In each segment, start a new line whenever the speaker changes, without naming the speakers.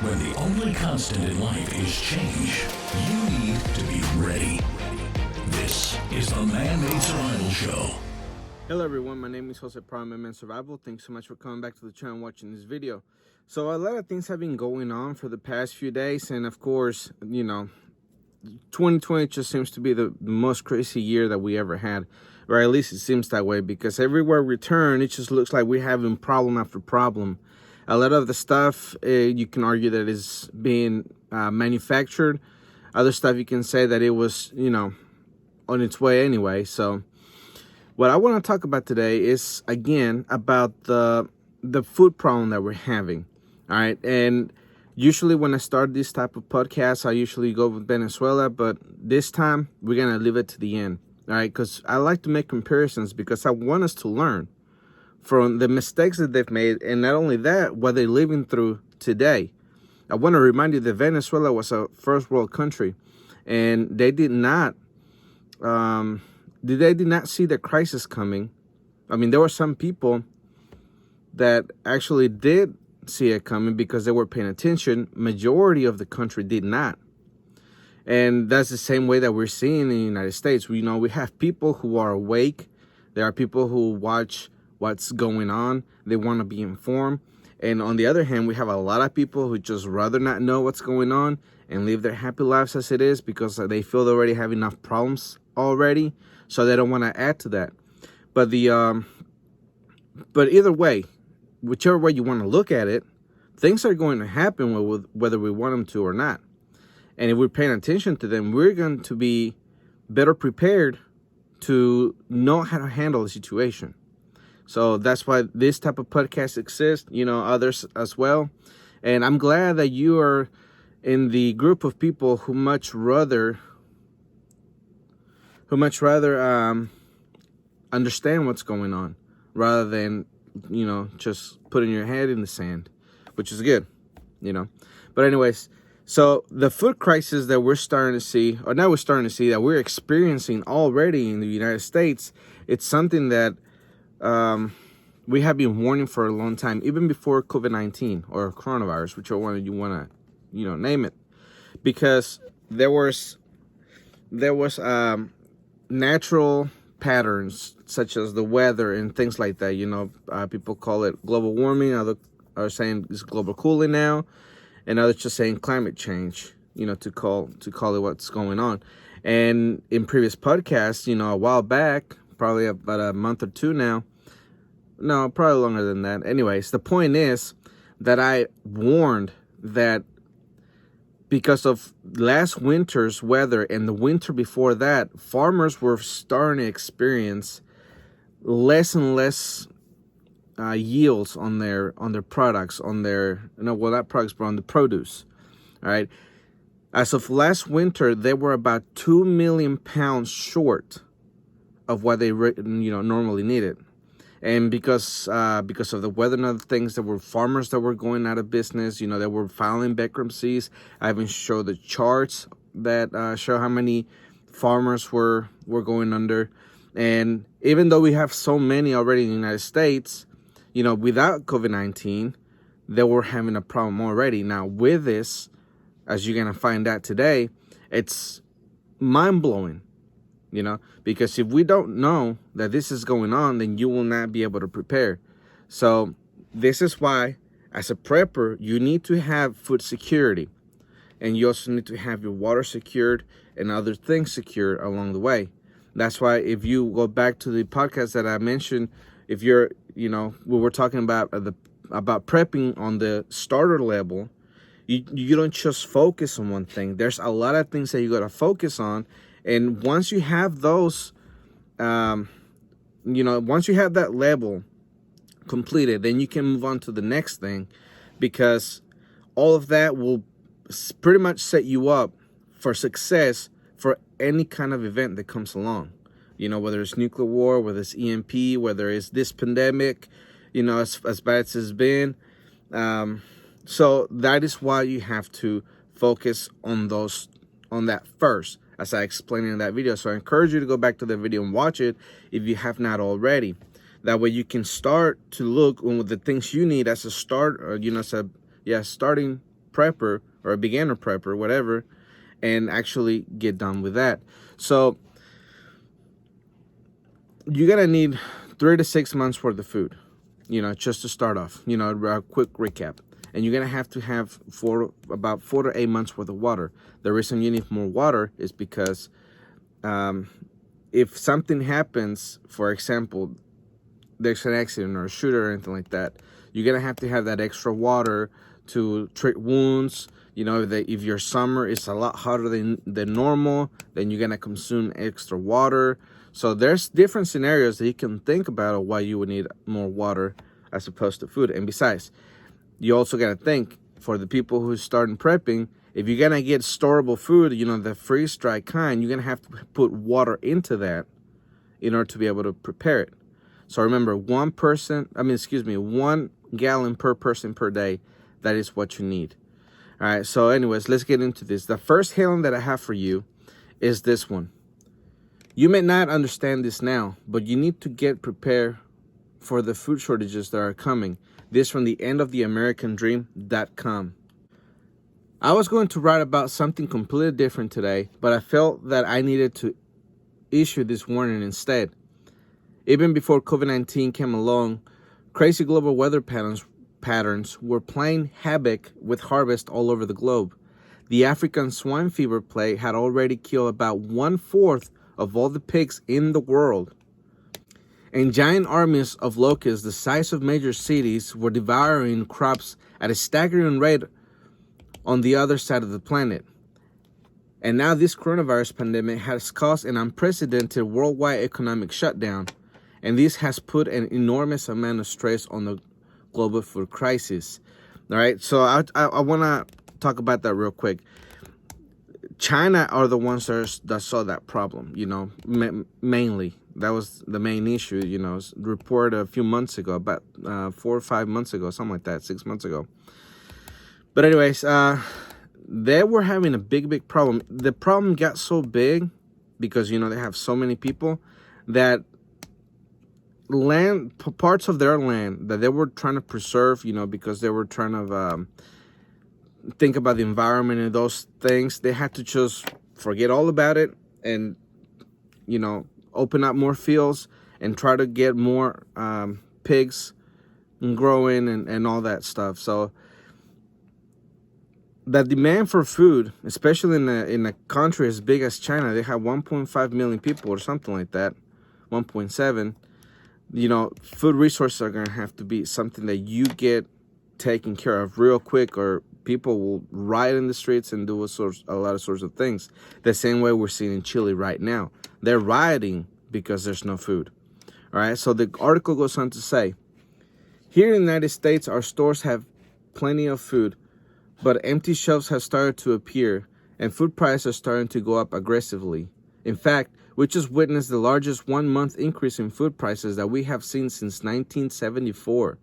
When the only constant in life is change, you need to be ready. This is the Man-Made Survival Show.
Hello everyone, my name is Jose Prime, Man-Made Survival. Thanks so much for coming back to the channel and watching this video. So a lot of things have been going on for the past few days, and of course, 2020 just seems to be the most crazy year that we ever had, or at least it seems that way, because everywhere we turn, it just looks like we're having problem after problem. A lot of the stuff, you can argue that is being manufactured. Other stuff, you can say that it was, on its way anyway. So what I want to talk about today is, again, about the food problem that we're having. All right. And usually when I start this type of podcast, I usually go with Venezuela. But this time, we're going to leave it to the end. All right. Because I like to make comparisons because I want us to learn from the mistakes that they've made, and not only that, what they're living through today. I want to remind you that Venezuela was a first world country, and they did not see the crisis coming. I mean, there were some people that actually did see it coming because they were paying attention. Majority of the country did not. And that's the same way that we're seeing in the United States. We have people who are awake. There are people who watch what's going on. They want to be informed. And on the other hand, we have a lot of people who just rather not know what's going on and live their happy lives as it is because they feel they already have enough problems already, so they don't want to add to that. But but either way, whichever way you want to look at it, things are going to happen whether we want them to or not. And if we're paying attention to them, we're going to be better prepared to know how to handle the situation. So that's why this type of podcast exists, others as well. And I'm glad that you are in the group of people who much rather understand what's going on rather than, just putting your head in the sand, which is good, But anyways, so the food crisis that we're starting to see, or now we're starting to see that we're experiencing already in the United States, it's something that we have been warning for a long time, even before COVID-19 or coronavirus, whichever one you want to, name it, because there was natural patterns such as the weather and things like that. People call it global warming. Others are saying it's global cooling now, and others just saying climate change. To call it what's going on. And in previous podcasts, a while back, probably about a month or two now. No, probably longer than that. Anyways, the point is that I warned that because of last winter's weather and the winter before that, farmers were starting to experience less and less yields on their products, on not products, but on the produce. All right. As of last winter, they were about 2 million pounds short of what they normally needed. And because of the weather and other things, there were farmers that were going out of business. They were filing bankruptcies. I even showed the charts that show how many farmers were going under. And even though we have so many already in the United States, without COVID-19, they were having a problem already. Now with this, as you're gonna find out today, it's mind-blowing. Because if we don't know that this is going on, then you will not be able to prepare. So this is why, as a prepper, you need to have food security. And you also need to have your water secured and other things secured along the way. That's why if you go back to the podcast that I mentioned, if you're, we were talking about prepping on the starter level, you don't just focus on one thing. There's a lot of things that you got to focus on. And once you have those, once you have that level completed, then you can move on to the next thing, because all of that will pretty much set you up for success for any kind of event that comes along. Whether it's nuclear war, whether it's EMP, whether it's this pandemic, as bad as it's been. So that is why you have to focus on that first, as I explained in that video. So I encourage you to go back to the video and watch it if you have not already. That way you can start to look with the things you need as a start, starting prepper or a beginner prepper, whatever, and actually get done with that. So you're going to need 3 to 6 months worth of food, just to start off, a quick recap. And you're going to have about 4 to 8 months worth of water. The reason you need more water is because if something happens, for example, there's an accident or a shooter or anything like that, you're going to have that extra water to treat wounds. If your summer is a lot hotter than normal, then you're going to consume extra water. So there's different scenarios that you can think about of why you would need more water as opposed to food. And besides, you also got to think, for the people who starting prepping, if you're going to get storable food, the freeze-dried kind, you're going to have to put water into that in order to be able to prepare it. So remember, 1 gallon per person per day, that is what you need. All right, so anyways, let's get into this. The first headline that I have for you is this one. You may not understand this now, but you need to get prepared for the food shortages that are coming. This from the endoftheamericandream.com. I was going to write about something completely different today, but I felt that I needed to issue this warning instead. Even before COVID-19 came along, crazy global weather patterns were playing havoc with harvest all over the globe. The African swine fever plague had already killed about 1/4 of all the pigs in the world. And giant armies of locusts the size of major cities were devouring crops at a staggering rate on the other side of the planet. And now this coronavirus pandemic has caused an unprecedented worldwide economic shutdown. And this has put an enormous amount of stress on the global food crisis. All right, so I want to talk about that real quick. China are the ones that saw that problem, mainly. That was the main issue, reported a few months ago, about 4 or 5 months ago, something like that, 6 months ago. But anyways, they were having a big problem. The problem got so big because, they have so many people that parts of their land that they were trying to preserve, because they were trying to think about the environment and those things, they had to just forget all about it and, open up more fields and try to get more pigs growing and all that stuff. So the demand for food, especially in a country as big as China, they have 1.5 million people or something like that, 1.7. Food resources are going to have to be something that you get taken care of real quick, or people will riot in the streets and do a lot of sorts of things. The same way we're seeing in Chile right now. They're rioting because there's no food. All right, so the article goes on to say, here in the United States, our stores have plenty of food, but empty shelves have started to appear, and food prices are starting to go up aggressively. In fact, we just witnessed the largest 1-month increase in food prices that we have seen since 1974.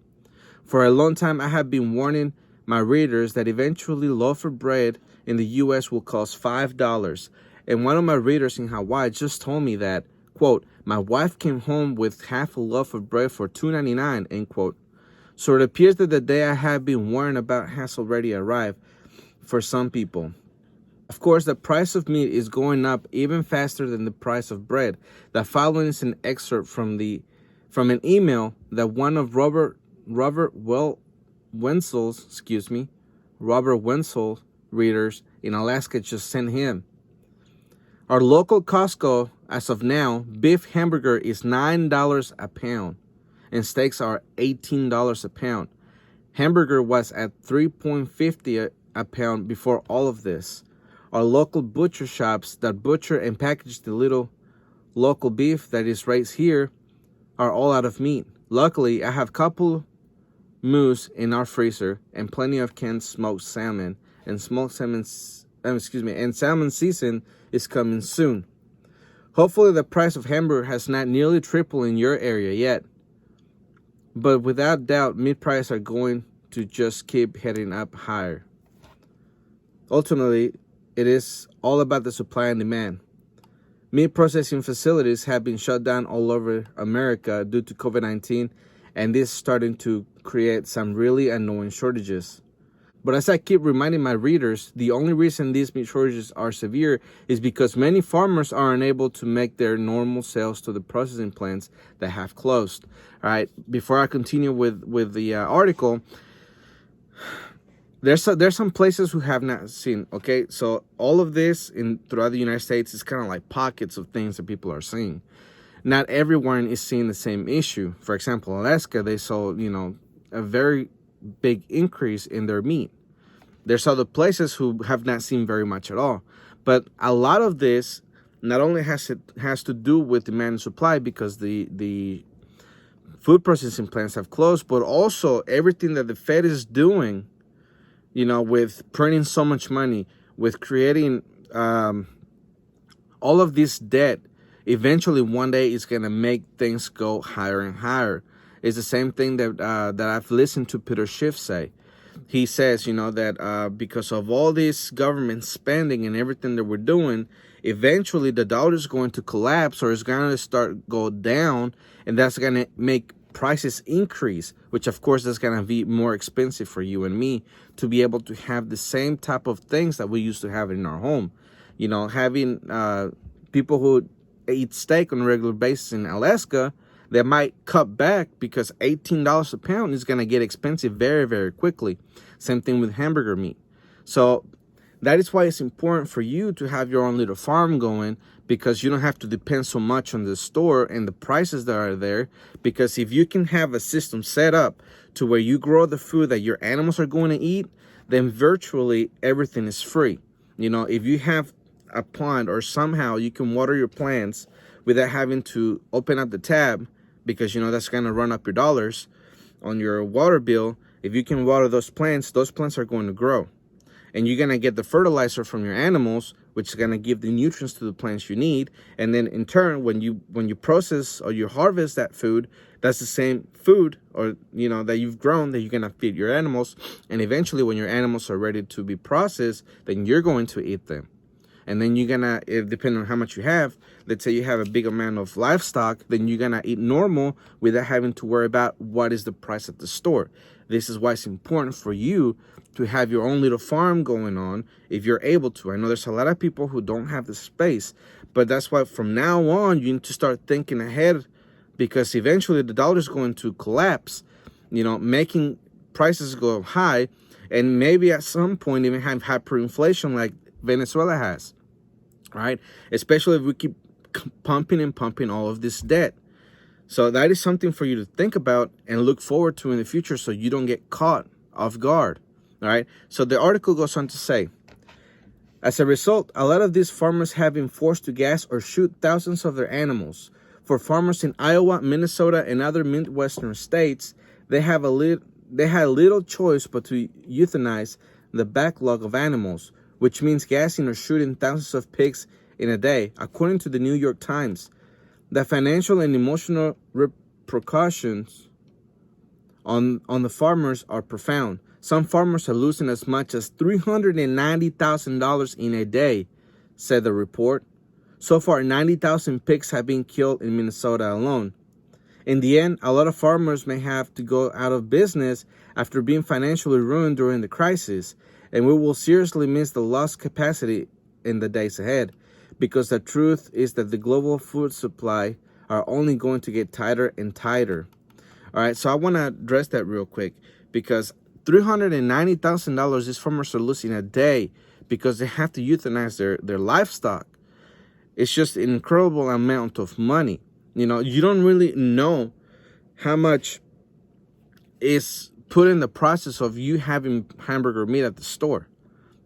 For a long time, I have been warning my readers that eventually a loaf of bread in the U.S. will cost $5. And one of my readers in Hawaii just told me that, quote, my wife came home with half a loaf of bread for $2.99, end quote. So it appears that the day I have been warning about has already arrived for some people. Of course, the price of meat is going up even faster than the price of bread. The following is an excerpt from an email that one of Robert Wenzel's readers in Alaska just sent him. Our local Costco, as of now, beef hamburger is $9 a pound, and steaks are $18 a pound. Hamburger was at $3.50 a pound before all of this. Our local butcher shops that butcher and package the little local beef that is raised here are all out of meat. Luckily, I have a couple moose in our freezer and plenty of canned smoked salmon, and salmon season is coming soon. Hopefully the price of hamburger has not nearly tripled in your area yet, but without doubt meat prices are going to just keep heading up higher. Ultimately, it is all about the supply and demand. Meat processing facilities have been shut down all over America due to COVID-19, and this is starting to create some really annoying shortages. But as I keep reminding my readers, the only reason these meat shortages are severe is because many farmers are unable to make their normal sales to the processing plants that have closed. All right, before I continue with the article, there's some places who have not seen. Okay, so all of this throughout the United States is kind of like pockets of things that people are seeing. Not everyone is seeing the same issue. For example, Alaska, they saw a very big increase in their meat. There's other places who have not seen very much at all. But a lot of this not only has to do with demand and supply because the food processing plants have closed, but also everything that the Fed is doing, with printing so much money, with creating all of this debt, eventually one day is going to make things go higher and higher. It's the same thing that I've listened to Peter Schiff say. He says, that because of all this government spending and everything that we're doing, eventually the dollar is going to collapse or it's going to go down, and that's going to make prices increase, which of course is going to be more expensive for you and me to be able to have the same type of things that we used to have in our home. Having people who eat steak on a regular basis in Alaska, they might cut back because $18 a pound is going to get expensive very, very quickly. Same thing with hamburger meat. So that is why it's important for you to have your own little farm going, because you don't have to depend so much on the store and the prices that are there. Because if you can have a system set up to where you grow the food that your animals are going to eat, then virtually everything is free. If you have a pond or somehow you can water your plants without having to open up the tab, because that's going to run up your dollars on your water bill. If you can water those plants are going to grow, and you're going to get the fertilizer from your animals, which is going to give the nutrients to the plants you need. And then in turn, when you process or you harvest that food, that's the same food or that you've grown that you're going to feed your animals. And eventually when your animals are ready to be processed, then you're going to eat them. And then you're gonna, depending on how much you have, let's say you have a big amount of livestock, then you're gonna eat normal without having to worry about what is the price at the store. This is why it's important for you to have your own little farm going on if you're able to. I know there's a lot of people who don't have the space, but that's why from now on you need to start thinking ahead, because eventually the dollar is going to collapse, making prices go high, and maybe at some point even have hyperinflation like Venezuela has, right? Especially if we keep pumping and pumping all of this debt. So that is something for you to think about and look forward to in the future so you don't get caught off guard, all right? So the article goes on to say, as a result, a lot of these farmers have been forced to gas or shoot thousands of their animals. For farmers in Iowa, Minnesota, and other Midwestern states, they had little choice but to euthanize the backlog of animals, which means gassing or shooting thousands of pigs in a day, according to the New York Times. The financial and emotional repercussions on the farmers are profound. Some farmers are losing as much as $390,000 in a day, said the report. So far, 90,000 pigs have been killed in Minnesota alone. In the end, a lot of farmers may have to go out of business after being financially ruined during the crisis, and we will seriously miss the lost capacity in the days ahead, because the truth is that the global food supply are only going to get tighter and tighter. All right, so I want to address that real quick, because $390,000 these farmers are losing a day because they have to euthanize their livestock. It's just an incredible amount of money. You don't really know how much is put in the process of you having hamburger meat at the store.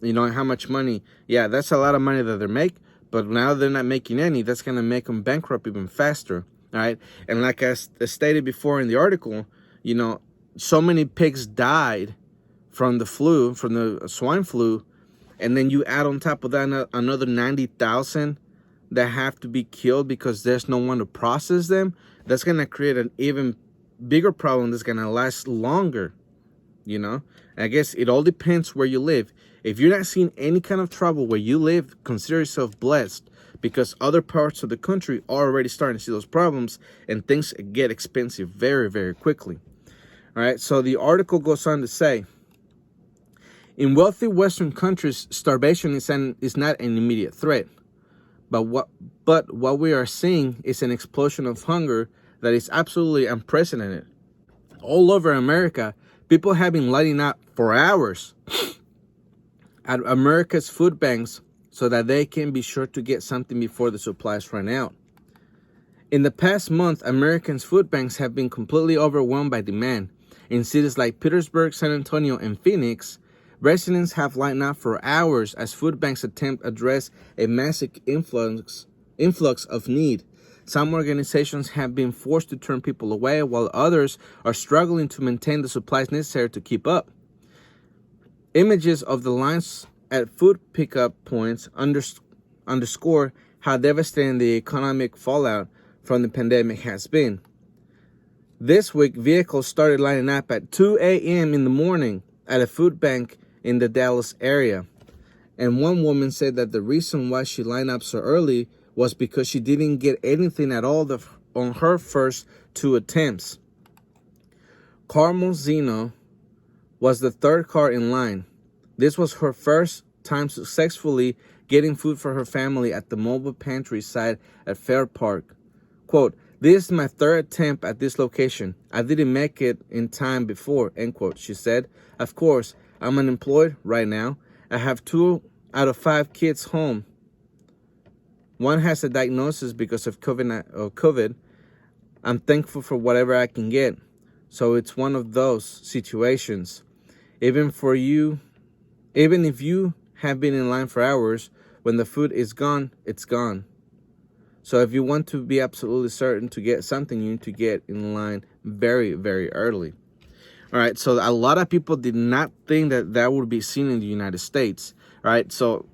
How much money. Yeah, that's a lot of money that they make, but now they're not making any. That's going to make them bankrupt even faster. All right. And like I stated before in the article, so many pigs died from the swine flu. And then you add on top of that another 90,000 that have to be killed because there's no one to process them. That's going to create an even bigger problem that's going to last longer. I guess it all depends where you live. If you're not seeing any kind of trouble where you live, consider yourself blessed, because other parts of the country are already starting to see those problems and things get expensive very, very quickly. All right. So the article goes on to say, In wealthy Western countries, starvation is not an immediate threat. But what we are seeing is an explosion of hunger that is absolutely unprecedented. All over America, people have been lining up for hours at America's food banks so that they can be sure to get something before the supplies run out. In the past month, Americans' food banks have been completely overwhelmed by demand. In cities like Petersburg, San Antonio, and Phoenix, residents have lined up for hours as food banks attempt to address a massive influx of need. Some organizations have been forced to turn people away, while others are struggling to maintain the supplies necessary to keep up. Images of the lines at food pickup points underscore how devastating the economic fallout from the pandemic has been. This week, vehicles started lining up at 2 a.m. in the morning at a food bank in the Dallas area. And one woman said that the reason why she lined up so early was because she didn't get anything at all on her first 2 attempts. Carmel Zeno was the third car in line. This was her first time successfully getting food for her family at the mobile pantry site at Fair Park. Quote, "This is my third attempt at this location. I didn't make it in time before," end quote, she said. "Of course, I'm unemployed right now. I have 2 out of 5 kids home. One has a diagnosis because of COVID. I'm thankful for whatever I can get. So it's one of those situations. Even if you have been in line for hours, when the food is gone, it's gone. So if you want to be absolutely certain to get something, you need to get in line very, very early." All right, so a lot of people did not think that would be seen in the United States. All right, so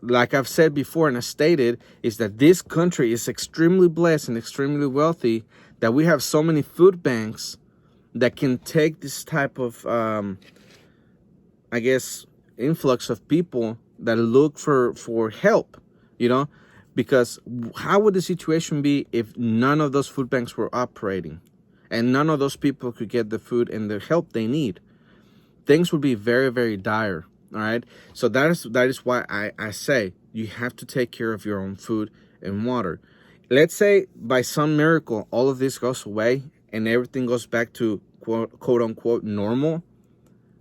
like I've said before and I stated, is that this country is extremely blessed and extremely wealthy that we have so many food banks that can take this type of, influx of people that look for help, because how would the situation be if none of those food banks were operating and none of those people could get the food and the help they need? Things would be very, very dire. All right. So that is why I say you have to take care of your own food and water. Let's say by some miracle, all of this goes away and everything goes back to quote unquote normal,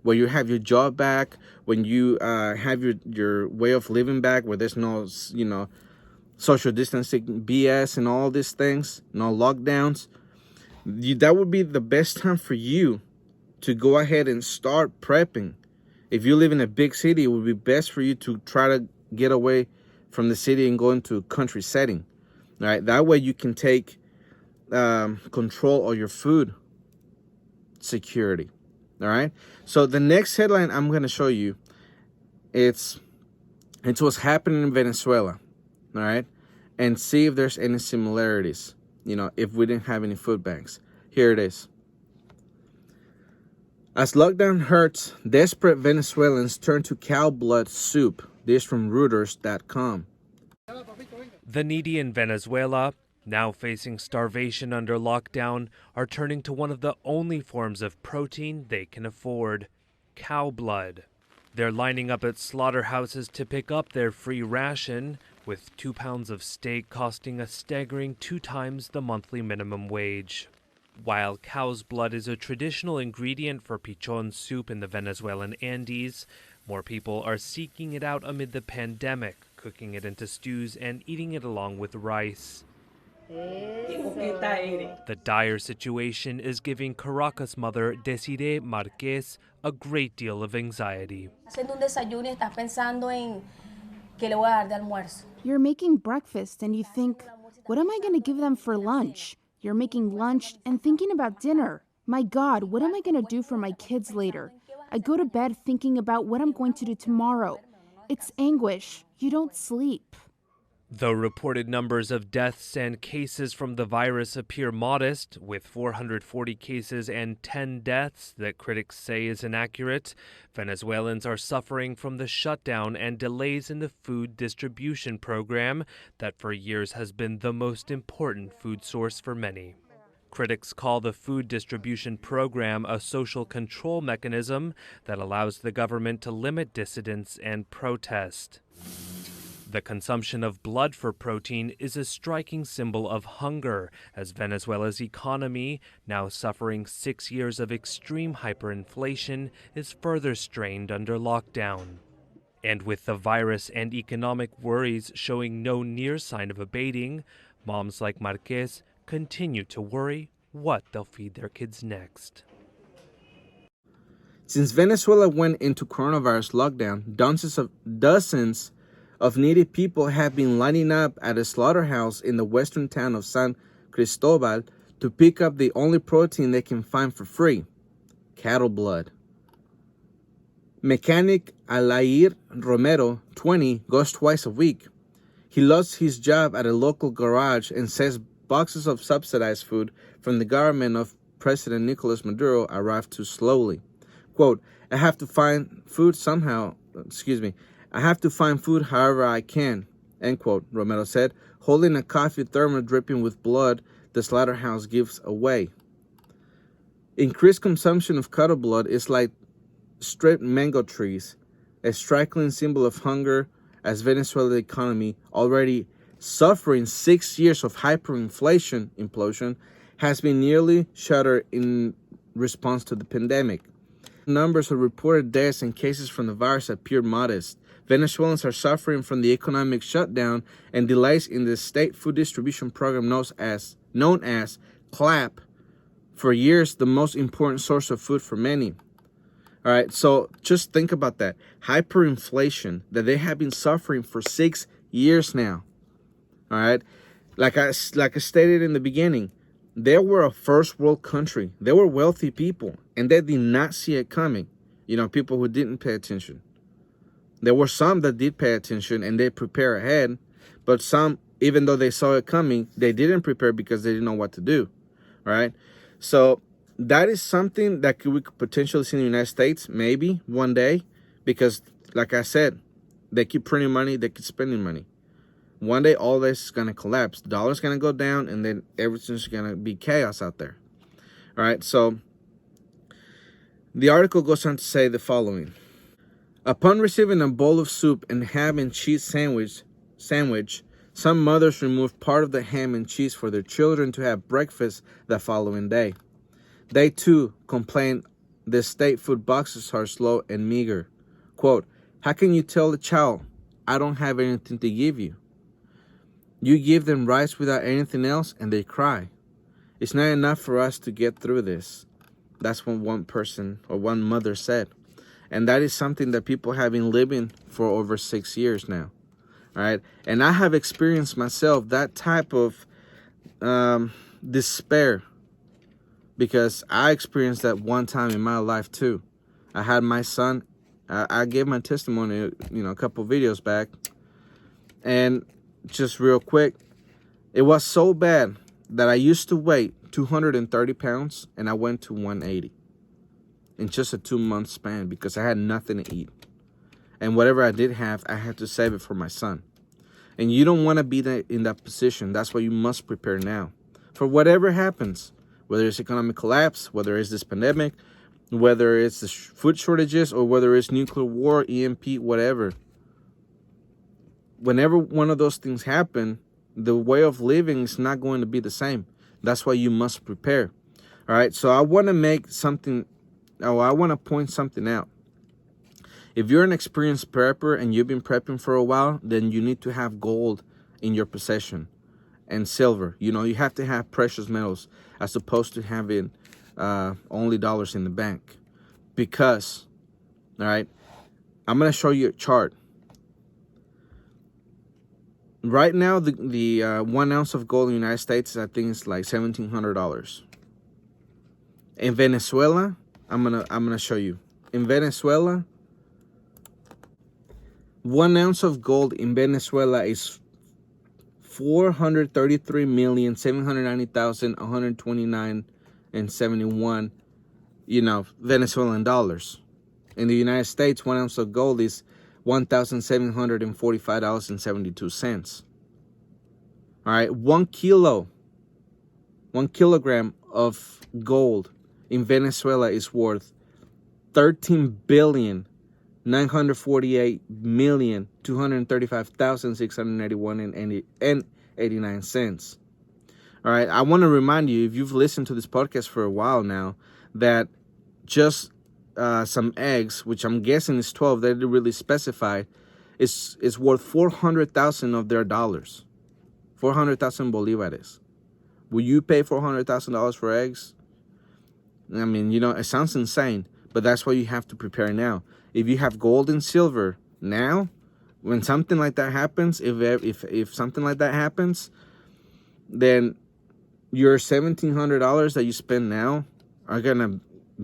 where you have your job back, when you have your way of living back, where there's no, social distancing BS and all these things, no lockdowns. That would be the best time for you to go ahead and start prepping. If you live in a big city, it would be best for you to try to get away from the city and go into a country setting. All right, that way you can take control of your food security. All right, so the next headline I'm going to show you, it's what's happening in Venezuela. All right, and see if there's any similarities, if we didn't have any food banks. Here it is. As lockdown hurts, desperate Venezuelans turn to cow blood soup. This from Reuters.com.
The needy in Venezuela, now facing starvation under lockdown, are turning to one of the only forms of protein they can afford: cow blood. They're lining up at slaughterhouses to pick up their free ration, with 2 pounds of steak costing a staggering 2 times the monthly minimum wage. While cow's blood is a traditional ingredient for pichon soup in the Venezuelan Andes, more people are seeking it out amid the pandemic, cooking it into stews and eating it along with rice. The dire situation is giving Caracas mother Desiree Marquez a great deal of anxiety.
You're making breakfast and you think, what am I going to give them for lunch? You're making lunch and thinking about dinner. My God, what am I going to do for my kids later? I go to bed thinking about what I'm going to do tomorrow. It's anguish. You don't sleep.
Though reported numbers of deaths and cases from the virus appear modest, with 440 cases and 10 deaths that critics say is inaccurate, Venezuelans are suffering from the shutdown and delays in the food distribution program that for years has been the most important food source for many. Critics call the food distribution program a social control mechanism that allows the government to limit dissidents and protest. The consumption of blood for protein is a striking symbol of hunger, as Venezuela's economy, now suffering 6 years of extreme hyperinflation, is further strained under lockdown. And with the virus and economic worries showing no near sign of abating, moms like Marquez continue to worry what they'll feed their kids next.
Since Venezuela went into coronavirus lockdown, dozens of needy people have been lining up at a slaughterhouse in the western town of San Cristobal to pick up the only protein they can find for free: cattle blood. Mechanic Alair Romero, 20, goes twice a week. He lost his job at a local garage and says boxes of subsidized food from the government of President Nicolas Maduro arrive too slowly. Quote, I have to find food however I can, end quote, Romero said, holding a coffee thermos dripping with blood the slaughterhouse gives away. Increased consumption of cattle blood is like stripped mango trees, a striking symbol of hunger as Venezuela's economy, already suffering 6 years of hyperinflation implosion, has been nearly shuttered in response to the pandemic. Numbers of reported deaths and cases from the virus appear modest. Venezuelans are suffering from the economic shutdown and delays in the state food distribution program known as CLAP, for years the most important source of food for many. All right, so just think about that. Hyperinflation that they have been suffering for 6 years now. All right, like I stated in the beginning, they were a first world country. They were wealthy people, and they did not see it coming. You know, people who didn't pay attention. There were some that did pay attention and they prepare ahead, but some, even though they saw it coming, they didn't prepare because they didn't know what to do. All right, so that is something that we could potentially see in the United States, maybe one day, because like I said, they keep printing money, they keep spending money. One day, all this is going to collapse. The dollar's going to go down, and then everything's going to be chaos out there. All right, so the article goes on to say the following. Upon receiving a bowl of soup and ham and cheese sandwich, some mothers remove part of the ham and cheese for their children to have breakfast the following day. They, too, complain the state food boxes are slow and meager. Quote, how can you tell the child, I don't have anything to give you? You give them rice without anything else, and they cry. It's not enough for us to get through this. That's what one person or one mother said. And that is something that people have been living for over 6 years now. All right. And I have experienced myself that type of despair, because I experienced that one time in my life too. I had my son. I gave my testimony, a couple of videos back. And just real quick, it was so bad that I used to weigh 230 pounds and I went to 180 in just a 2-month span because I had nothing to eat. And whatever I did have, I had to save it for my son. And you don't want to be in that position. That's why you must prepare now for whatever happens, whether it's economic collapse, whether it's this pandemic, whether it's the food shortages, or whether it's nuclear war, EMP, whatever. Whenever one of those things happen, the way of living is not going to be the same. That's why you must prepare. All right. So I want to point something out. If you're an experienced prepper and you've been prepping for a while, then you need to have gold in your possession and silver. You have to have precious metals as opposed to having only dollars in the bank. Because, all right, I'm going to show you a chart. Right now, the 1 ounce of gold in the United States, I think it's like $1,700. In Venezuela, I'm gonna show you. In Venezuela, 1 ounce of gold in Venezuela is 433,790,129.71, Venezuelan dollars. In the United States, 1 ounce of gold is $1,745.72. All right, 1 1 kilogram of gold in Venezuela is worth 13,948,235,681.89 cents. All right, I want to remind you, if you've listened to this podcast for a while now, that just some eggs, which I'm guessing is 12, they didn't really specify, is worth 400,000 of their dollars, 400,000 bolivares. Will you pay $400,000 for eggs? I mean, it sounds insane, but that's why you have to prepare now. If you have gold and silver now, when something like that happens, if something like that happens, then your $1,700 that you spend now are gonna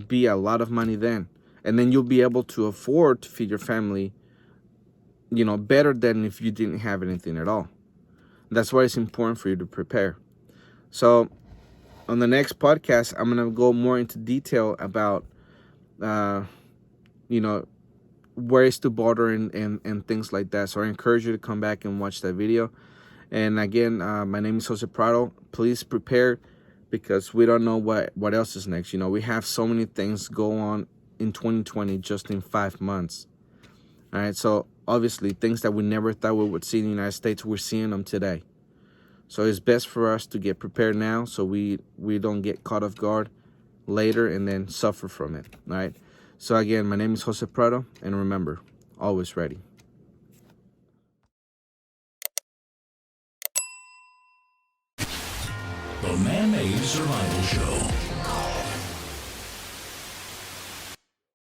be a lot of money then, and then you'll be able to afford to feed your family, better than if you didn't have anything at all. That's why it's important for you to prepare. So on the next podcast, I'm gonna go more into detail about ways to barter and things like that. So I encourage you to come back and watch that video. And again, my name is Jose Prado. Please prepare, because we don't know what else is next. We have so many things go on in 2020 just in 5 months. All right, so obviously things that we never thought we would see in the United States, we're seeing them today. So it's best for us to get prepared now, so we don't get caught off guard later and then suffer from it. All right. So again, my name is Jose Prado, and remember, always ready.
The Man-Made Survival Show.